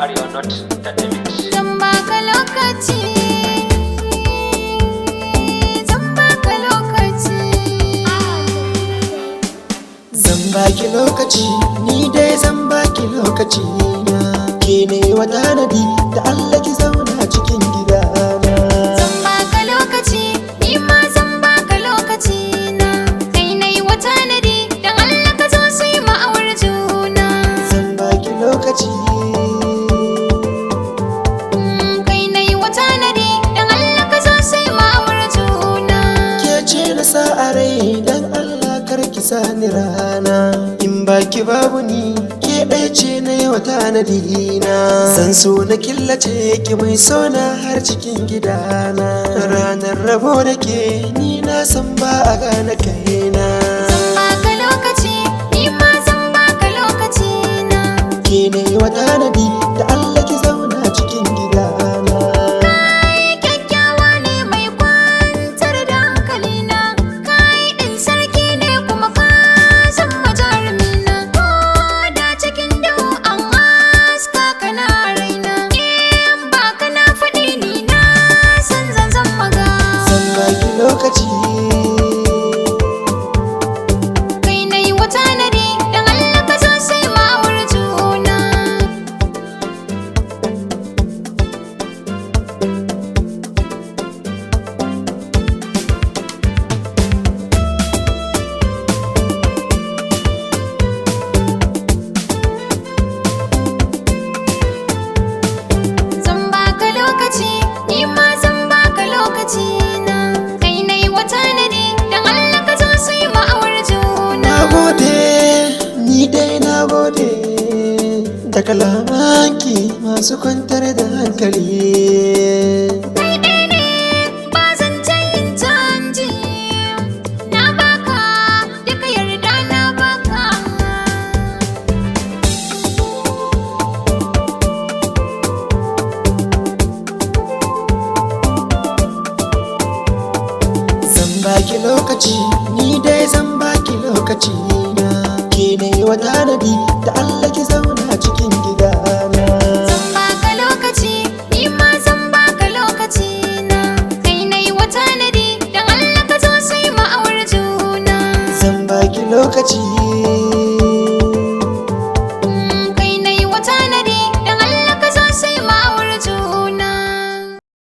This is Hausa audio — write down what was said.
Arewa Not Entertainment. Zan baka lokaci, zan baka lokaci. Zan baki lokaci, ni dai zan baki lokaci na. Ke ne wa tanadi da Allah ki zauna cikin gidana. Zan baka lokaci, ni ma zan baka lokaci na. Kai nai wa tanadi, dan Allah ka zo su yi ma'awar juna. Zan baki lokaci, Kai nai wa tanadi, dan Allah ka zo su yi ma'awar juna. ke ce na sa a rai dan Allah kar ki sani rana. In baki babu ni, ke ɗaya ce na yau tanadi na. Zan so na killace ki mai sona har cikin gidana. Ranar rabo da ke ni na san ba a gane kaina. Zan baka lokaci, ni ma zan baka lokaci na. Ke ne wa tanadi da Allah ki zauna cikin gidana. Kai kyakkyawa ne mai kwantar da hankalina. Kai ɗin sarki ne kuma ka zama jarumina. Ko da cikin duhu an haska kana raina. In ba ka na faɗi ni na san zan maga. Zan baki lokaci, Kai nai wa tanadi, dan Allah ka zo sai ma'awar juna. Zan baka lokaci, ni ma zan baka lokaci na. Kai nai wa tanadi, dan Allah ka zo su yi ma'awar juna. na gode, ni dai na gode da kalamanki masu kwantar da hankali. Kai ɗaya ne ba zan yin canji. Na baka duka yarda na baka. Zan baki lokaci, ni dai zan baki lokaci na. Ke ne wa tanadi da Allah ki zauna cikin gidana. Zan baka lokaci, ni ma zan baka lokaci na. Kai nai wa tanadi, dan Allah ka zo su yi ma'awar juna. Zan baki lokaci,